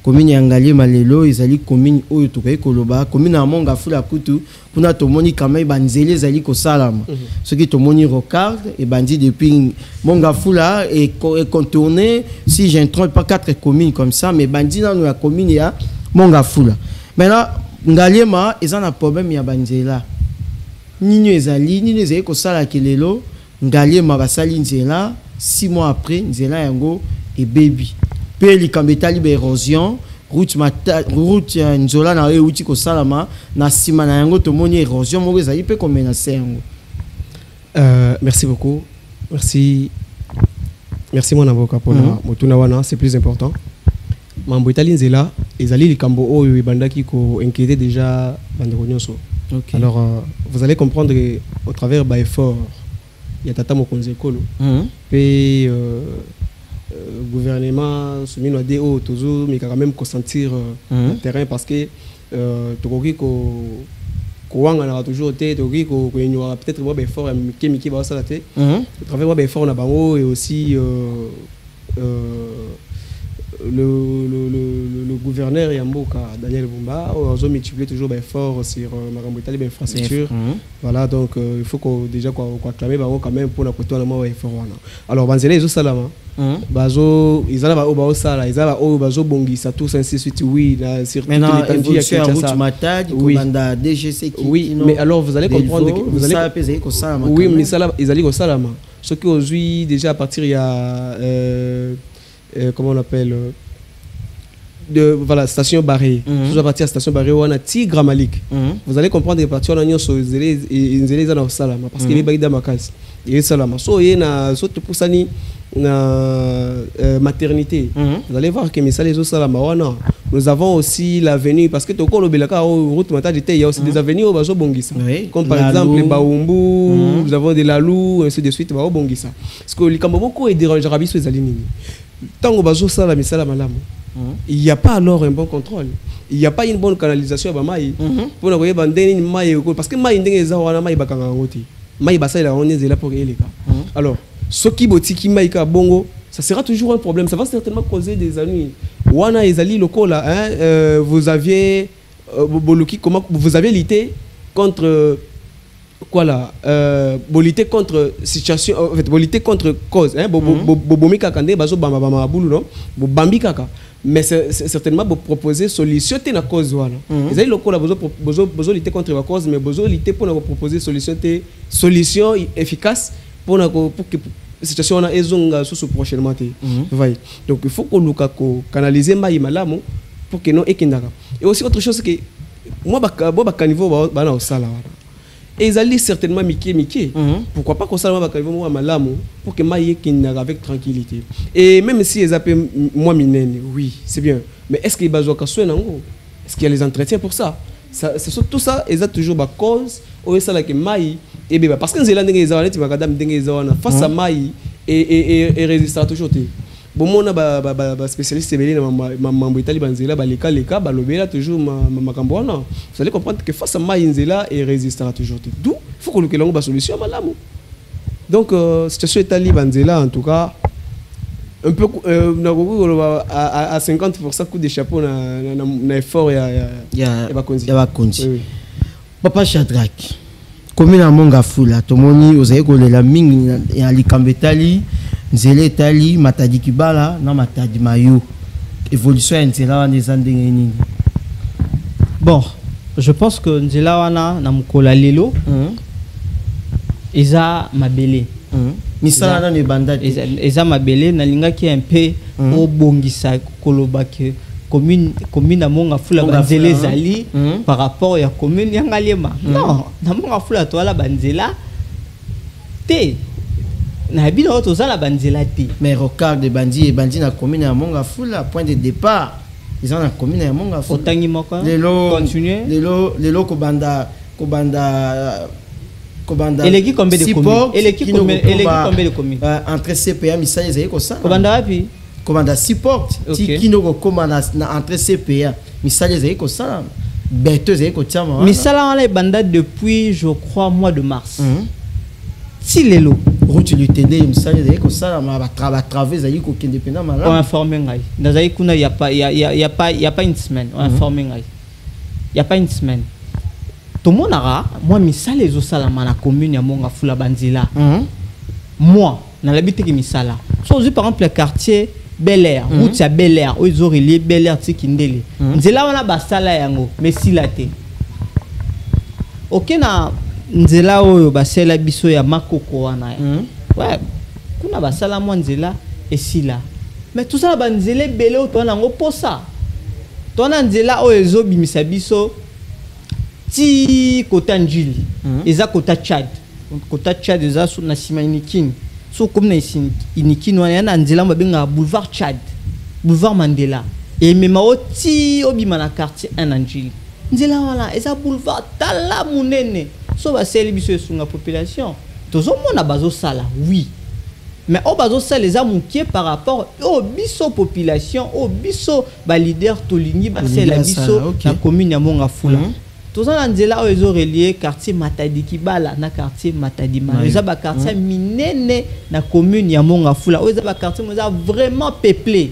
commune Angalema lelo ezali commune oyo tokai koloba, commune Amonga fula kutu, kuna tomoni kamai banzele ezali ko salama. Ceux qui tomoni rocard et bandi depuis Monga fula et contourné, si je ne trompe pas 4 communes comme ça, mais bandi dans la commune ya Monga fula. Maintenant, Ngalema, ils ont un problème ya banzela. Nino ezali ko sala kelelo, Ngalema basali nzela, 6 mois après, nzela yango et baby. Pe li kambeta li érosion, route nzola na e uti ko salama, na sima na yango to moni érosion mo ezali pe ko menacer yango.
Merci beaucoup. Merci mon avocat pour motuna wana, c'est plus important. Mambo itali nzela ezali likambo oyo bandaki ko inquiéter déjà bandeko nyonso. Alors vous allez comprendre au travers ba effort il y a tata mokonzi ekolo pe gouvernement soumis à des hauts toujours mais quand même consentir le terrain parce que tokoki ko wanga na toujours été tokoki ko ignorer peut-être ba effort miki ba sala te au travers ba effort na bango et aussi le gouverneur Yamboka Daniel Bumba a multiplié toujours effort sur Marambouitali infrastructure. Voilà, donc il faut que déjà qu'on acclamer quand même pour la côté de effort. Alors Banzela ils ont salama bazo ils ont sala ils ont bazo bongisa tous ainsi de suite oui sur
maintenant évolution à route matad commanda DGC qui
oui mais alors vous allez comprendre que vous allez
peser ko salama
oui mais ça ils allaient au salama ce qui aujourd'hui déjà à partir il y a comment on appelle voilà station barrée toujours à partir de station barrée on a Tigre Malik vous allez comprendre que partir on a nyonso ils au salama parce que les baïda makas et salama so y na surtout pour ça ni na maternité vous allez voir que mais ça les autres salama wana nous avons aussi l'avenue parce que toko lo belaka route matadi il y a aussi des avenues au bazo bongisa comme par exemple Baumbu nous avons de la Lou ainsi de suite ba bongisa parce que les kambo beaucoup et dérange rabiso les alignes tant au bazo salama malamu il n'y a pas alors un bon contrôle. Il n'y a pas une bonne canalisation à Maï. Pour ne pas Maï parce que Maï n'est pas Maï Bakangoti. Maï Bassa est là pour les cas. Alors, ce qui botiki Maï Bongo, ça sera toujours un problème. Ça va certainement causer des ennuis. Wana Ezali locaux là, vous aviez comment vous avez lutté contre quoi là lutter contre situation en fait lutter contre cause bobomi kakande bazo bamba bamba bulu non bambi kaka mais c'est certainement pour proposer solution te na cause voilà ils allaient locaux là besoin lutter contre la cause mais besoin lutter pour proposer solution efficace pour que situation na ezonga sous prochainement te voyez donc il faut qu'on nous canaliser mai malamu pour que non ekindaka et aussi autre chose que moi ba niveau ba na osala et ils allaient certainement miquer. Pourquoi pas qu'on s'en va à Malamu pour que Maïe qu'il avec tranquillité. Et même si ils appellent moi minène, oui, c'est bien. Mais est-ce qu'il y a besoin est-ce qu'il y a les entretiens pour ça? C'est surtout ça, ils ont toujours ma cause. Ou est-ce que Maïe et bien parce que les Zélandais ils ont face à Maïe et résistera toujours. Bon mon ba spécialiste c'est belé na mambo itali banzela ba leka balobela toujours ma kambwana vous allez comprendre que face à Maïnzela et résistera toujours d'où il faut que l'on ba solution malamu donc situation itali banzela en tout cas un peu à 50% coup de chapeau na effort ya
bakonzi papa Shadrack commune à Mongafula tomoni ozaye kolela mingi ya likambetali nzele tali matadi kibala na matadi mayo évolution nzela wana ezandenge nini
bon je pense que nzela wana na mukola lelo eza mabele
misala na ne banda
eza mabele na linga ki un peu au bongisa koloba ke commune na monga fula banzela ezali par rapport ya commune ya Ngaliema non na monga fula to ala banzela te na bino to za la banzela te
mais record de bandi na commune ya monga fula point de départ ils ont la commune ya monga fula
otangi moko
continuer lelo ko banda
eleki combien de communes eleki combien de communes
entre CPA misala ezali ko ça
kobanda wapi
commanda support ti kino ko commanda na entre CPA misala ezali ko ça beto ezali ko tiama
misala wana banda depuis je crois mois de mars si lelo
route l'utende misala ezali ko ça ma ba travers ezali ko kende pena mala
on informer ngai ndazali kuna y a pas une semaine on informer ngai y a pas une semaine tout le monde a moi misala ezo sala na commune ya monga fula banzila moi na l'habité ki misala so par exemple le quartier Bel Air route ya Bel Air o ezo relier Bel Air tikindele nzela wana basala yango mesila te OK na nzela oyo basela biso ya makoko wana ouais kuna basala mo nzela esila mais tout ça banzela bele o to nango posa to na nzela oyo ezo bimisa biso ti kota njili eza kota Tchad eza na sima inikini so comme na inikini wana na nzela mabenga boulevard Tchad boulevard Mandela et mema oti obima na quartier 1 na njili nzela wana eza boulevard tala munene so baseli biso esunga population tozo mona bazo sala oui mais o bazo sala eza mukie par rapport au biso population au biso ba leader tolingi basela biso na commune ya monga fula tous en nzela o ezo relier quartier Matadi Kibala na quartier Matadi Mayo eza ba quartier minene na commune ya monga fula o eza ba quartier moza vraiment peuplé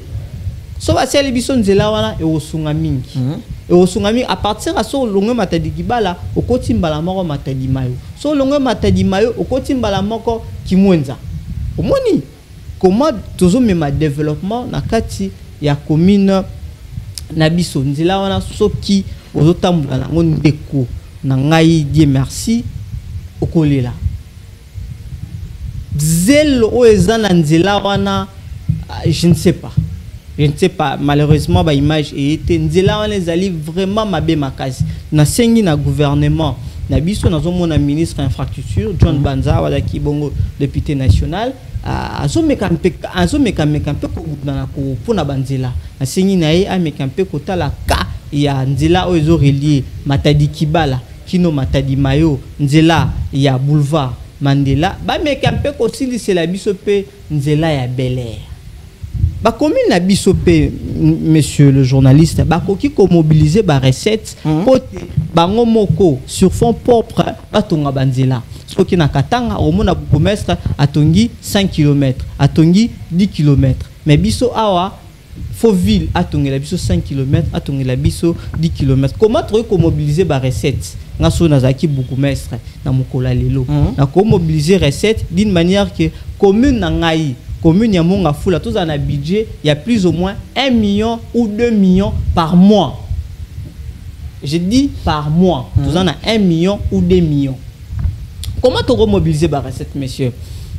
so baseli biso nzela wana e osunga mingi et au tsunami à partir à so longue Matadi Kibala au kotimbala moko Matadi Mayo so longue Matadi Mayo au kotimbala moko Kimwenza omoni comment tozo mema développement na kati ya commune na biso nzela wana soki ozotambola nango ndeko na ngai Dieu merci okolela zelo o ezana nzela wana je ne sais pas malheureusement ba image était nzela wana ezali vraiment mabe makasi na sengi na gouvernement na biso nazomona ministre infrastructure John Banza wala ki bongo député national azomeka mpe ko na ko pona banzela na sengi na ye ameka mpe ko tala ka ya nzela o ezo relier Matadi Kibala kino Matadi Mayo nzela ya boulevard Mandela ba meka mpe ko silisela biso pe nzela ya Bel Air ba commune na biso pe monsieur le journaliste ba koki ko mobiliser ba recette côté bango moko sur fond propre batonga banzela soki na Katanga au mona bourgmestre atongi 5 km atongi 10 km mais biso awa Fauville atongi la biso 5 km atongi la biso 10 km comment trouver ko mobiliser ba recette ngaso nazaki bourgmestre na mokola lelo na ko mobiliser recette d'une manière que commune na ngai commune ya monga fula tous en a budget il y a plus ou moins 1 million ou 2 millions par mois. Je dis par mois. Tous en a 1 million ou 2 millions. Comment tu remobiliser la recette, monsieur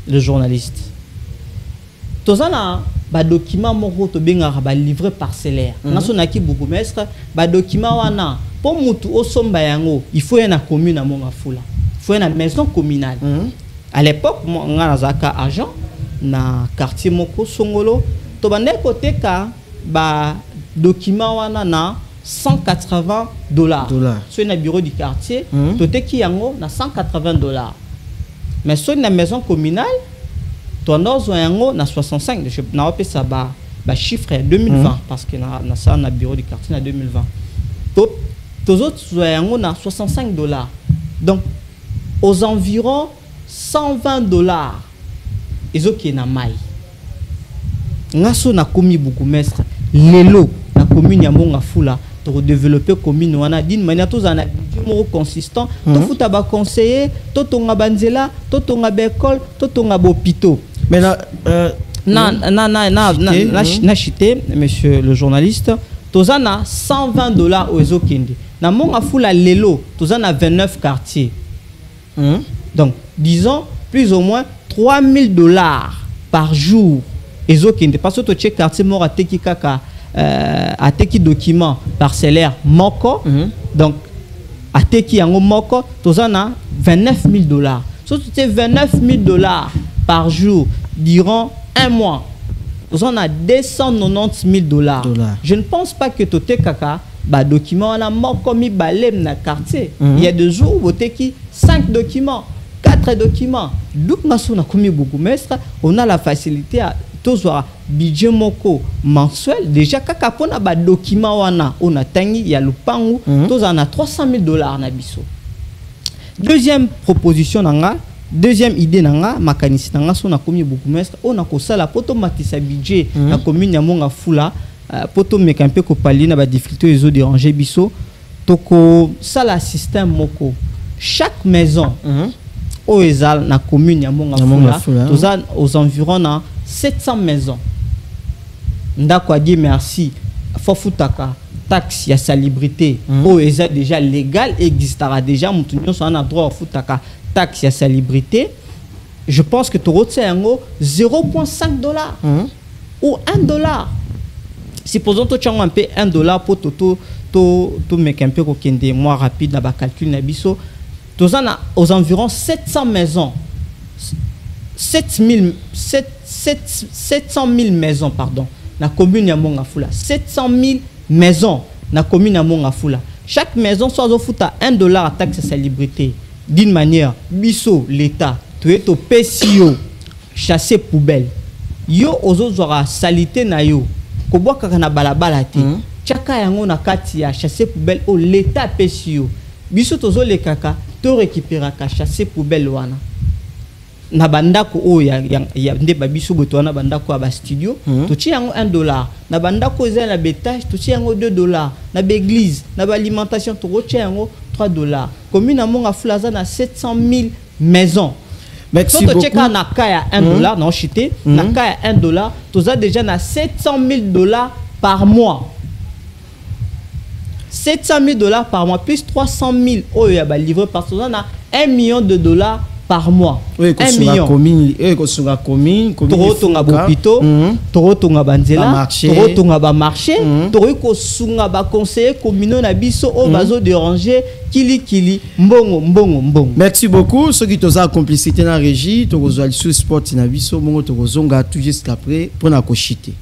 le journaliste? Tous en a ba document moko to benga ba livret parcellaire. Ngaso na ki bourgmestre ba document wana pour mutu osomba yango il faut y na commune à monga fula. Il faut y na maison communale. À l'époque nga nazaka agent na quartier moko songolo to bande côté ka ba document wana na $180 sur na bureau du quartier to te ki yango na $180 mais sur na maison communale to ndozo yango na 65 je na opé ça ba chiffre 2020 parce que na ça na bureau du quartier na 2020 to autres yango na $65 donc aux environs $120 ezoki na mai ngaso na komi bourgmestre lelo na commune ya monga fula to développer commune wana d'une manière tous en budget consistant to futa ba conseiller to tonga banzela to tonga ba école to tonga ba hôpitaux
mais
na chité monsieur le journaliste tozana $120 au ezokende na monga fula lelo tozana 29 quartiers donc disons plus ou moins $3,000 par jour. Et parce que tu as quartier mort à teki kaka à teki document parcellaire moko. Donc à teki yango moko, tu as $29,000. So tu as $29,000 par jour durant un mois. Tu as $290,000. Je ne pense pas que tu as kaka document on a moko mi balem na quartier. Il y a des jours où tu as 5 documents, 4 documents. Donc on a la facilité à tozwa budget moko mensuel déjà kaka pona ba document wana on a tangi ya lupangu tozana $300,000 na biso. Deuxième proposition nanga, deuxième idée nanga makanisi nanga so na komi bourgmestre on a ko sala automatisa budget na commune ya Monga Fula poto mekampe ko pali na ba difficulté ezo déranger biso toko sala système moko chaque maison au ezal na commune ya Monga Fula toza aux environs na 700 maisons. Ndako a dit merci. Fofutaka taxe ya salubrité. Au eza déjà légal existera déjà mutunyo so na droit futaka taxe ya salubrité. Je pense que tu retiens $0.5 ou $1. Supposons que tu as un peu $1 pour to make un peu kokende moi rapide na ba calcul na biso. Tozana aux environs 700 maisons. 700 000 maisons, pardon, la commune ya Monga Fula. 700 000 maisons, la commune ya Monga Fula. Chaque maison soit à $1 à taxe de salubrité. D'une manière, biso, l'État, tu es au PCO, chasser poubelle. Yo, ozo zora salité na yo. Koboa kakana balabala te. Chaka yango na kati ya chasser poubelle au l'État PCO. Biso tozo le kaka, to récupérer ka chasser poubelle wana. Na bandako o ya nde babiso boto na bandako ya ba studio to ti yango $1 na bandako za na bétage to ti yango $2 na l'église na alimentation to ti yango $3 commune na Monga Fula za na 700 000 maisons. Merci beaucoup. To cheka na ka ya $1 na chité na ka ya $1 to za déjà na $700,000 par mois. $700,000 par mois plus 300,000 o ya ba livré par ça na $1 million par mois.
Oui, 1 million. Commune,
Torotonga bopito, Torotonga banzela, Torotonga ba marché, Toriko sunga ba conseiller communaux na biso o bazo déranger kili mbongo.
Merci beaucoup. Ceux qui toza complicité na régie, tokozwa sur sport na biso bongo tokozonga tout juste après pour na kochité.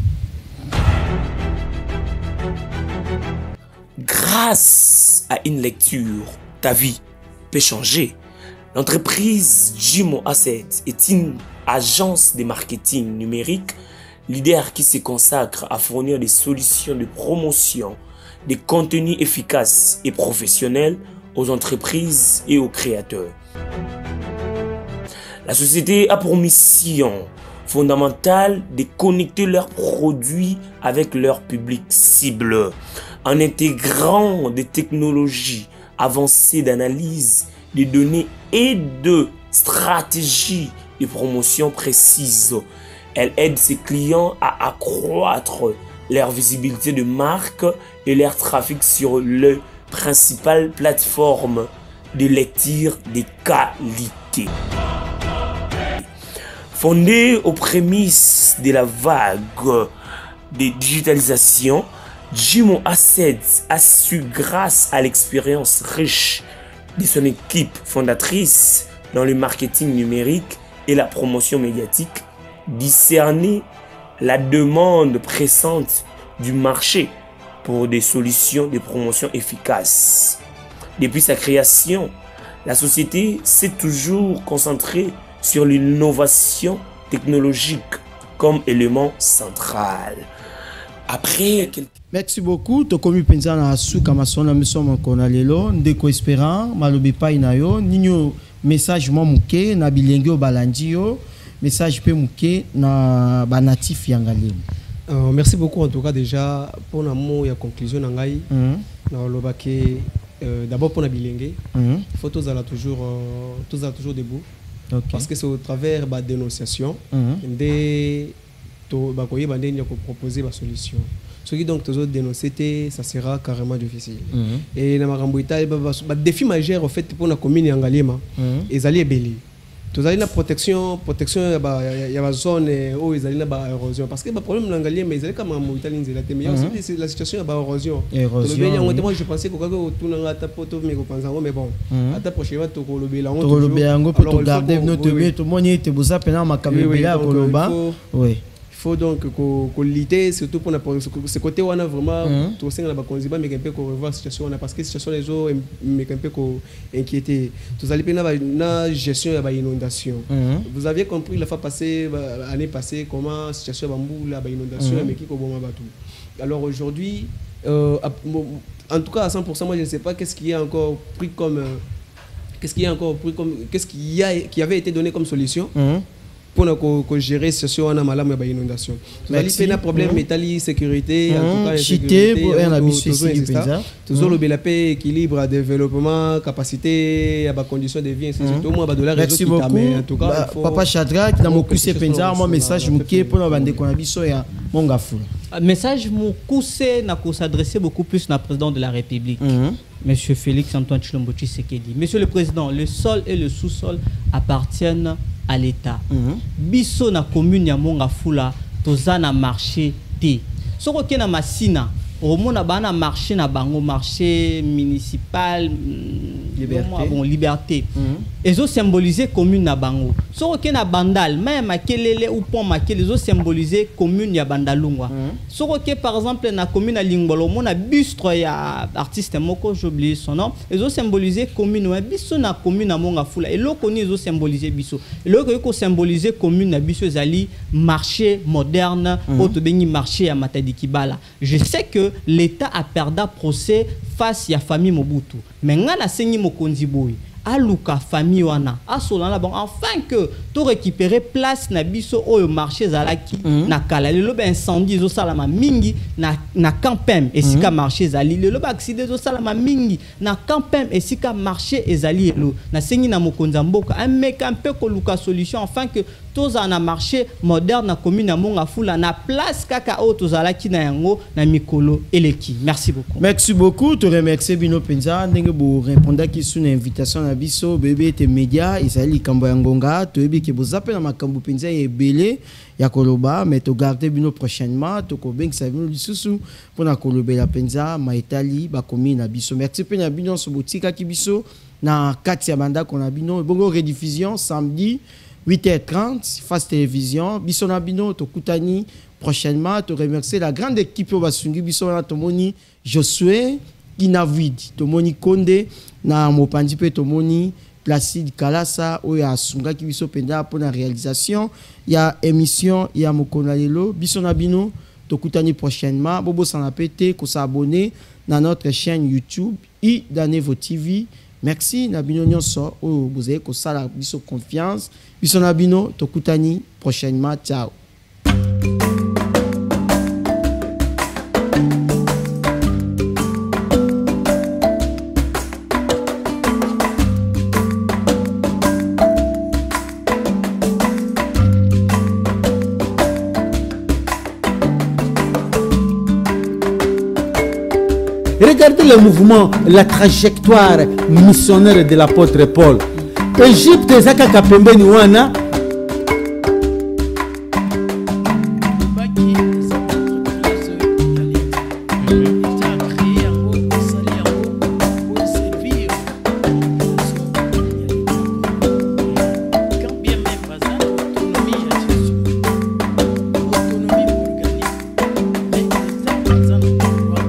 Grâce à une lecture, ta vie peut changer. L'entreprise Jimo Assets est une agence de marketing numérique leader qui se consacre à fournir des solutions de promotion, des contenus efficaces et professionnels aux entreprises et aux créateurs. La société a pour mission fondamentale de connecter leurs produits avec leur public cible en intégrant des technologies avancées d'analyse des données et de stratégies de promotion précises. Elle aide ses clients à accroître leur visibilité de marque et leur trafic sur les principales plateformes de lecture de qualité. Fondée aux prémices de la vague de digitalisation, Jimo Assets a su, grâce à l'expérience riche de son équipe fondatrice dans le marketing numérique et la promotion médiatique, discerner la demande pressante du marché pour des solutions de promotion efficaces. Depuis sa création, la société s'est toujours concentrée sur l'innovation technologique comme élément central. Après quelques...
Merci beaucoup. Tokomi penza na suka masona misoma kona lelo ndeko espérant malobi pa inayo ninyo message mo muke na bilenge o balandio message pe muke na ba natif yangalem.
Merci beaucoup en tout cas déjà pour la mot ya conclusion ngai na lobake d'abord pour la bilenge faut tous toujours debout. Okay. Parce que c'est au travers de dénonciation de to ba koyeba ndenge ko proposer ba solution. Ce qui donc toujours dénoncer, ça sera carrément difficile. Et na makambo ita ba défi majeur en fait pour la commune Yangalema, ils allaient belé. Tous allez la protection il y a ma zone où ils allaient la érosion parce que le problème l'anglais mais ils allaient comme en Italie mais aussi la situation il y a érosion. Moi je pensais que tout le monde poto mais bon à prochainement to kolobela
on to garder notre bien tout le monde était bosa pena makamebela koloba. Oui.
Il faut donc qu'on lutte surtout pour ce côté où on a vraiment tout ça là bas konziba mais un peu qu'on revoir situation on a parce que situation les eaux mais un peu qu'on inquiété tous allez na gestion de l'inondation. Vous aviez compris la fois passée année passée comment situation bambou la inondation mais qui ko bon batou. Alors aujourd'hui en tout cas à 100% moi je ne sais pas qu'est-ce qui a encore pris comme qu'est-ce qui avait été donné comme solution pour gérer cette situation en amalam et inondation. Tout ça un problème métallique sécurité en tout cas
chité pour un habitué
toujours le paix équilibre développement capacité à conditions de vie ainsi tout moi ba dollar
réseau qui t'amène en tout cas papa Chadra qui n'a mo poussé penza moi message muké pour na bande ko na biso ya monga fou
message mo poussé na ko s'adresser beaucoup plus na président de la République. Monsieur Félix Antoine Tshilombo Tshisekedi. Monsieur le Président, le sol et le sous-sol appartiennent à l'État. Biso na commune ya monga fula toza na marché té. Soko ke na masina au mona bana marché na bango marché municipal liberté. Ezo symboliser commune na bango. Soko ke na bandal même makelele ou pont makele ezo symboliser commune ya bandalungwa. Soko ke par exemple na commune à Lingolo mona bustre ya artiste moko j'oublie son nom ezo symboliser commune wa biso na commune na monga fula et loko ni ezo symboliser biso. Loko ko symboliser commune na biso zali marché moderne auto bengi marché ya Matadi Kibala. Je sais que l'État a perdu procès face à la famille Mobutu. Mais quand la sengi mokonzi boy, aluka famille wana, asolana bon afin que to récupérer place na biso au marché zalaki na kala le lobe incendie zo salama mingi na campem et sika marché zali le lobe accident zo salama mingi na campem et sika marché ezali elo na sengi na mokonza mboka un mec un peu ko luka solution afin que tous en a marché moderne na commune à monga fula na place kaka o tozalaki na yango na mikolo eleki. Merci beaucoup.
Merci beaucoup, te remercie Bino Penza ndenge bo répondre ki sous une invitation na biso bébé te média ezali kambo ya ngonga to ebi ke bo zapela makambo Penza ebele ya koloba mais to garder Bino prochainement to ko bengisa Bino lisusu pona kolobela Penza maitali ba commune na biso. Merci pe na Bino so botika ki biso na kati ya banda kona Bino bongo rediffusion samedi 8h30, Face Télévision, Bissona Bino, Tokutani, prochainement, te remercier la grande équipe au Basungi, Bissona Tomoni, Josué, Kinavid, Tomoni Konde, na Mopandipe Tomoni, Placide Kalasa, Oya Sunga qui biso penda pour la réalisation, il y a émission, il y a Mokonalelo, Bissona Bino, Tokutani prochainement, Bobo Sanapete, ko s'abonner dans notre chaîne YouTube, Idanevo TV. Merci Nabino Nyonso, vous avez que ça la biso confiance. Biso Nabino, Tokutani prochainement. Ciao.
Regardez le mouvement, la trajectoire missionnaire de l'apôtre Paul. Égypte, Zaka Kapembe Niwana,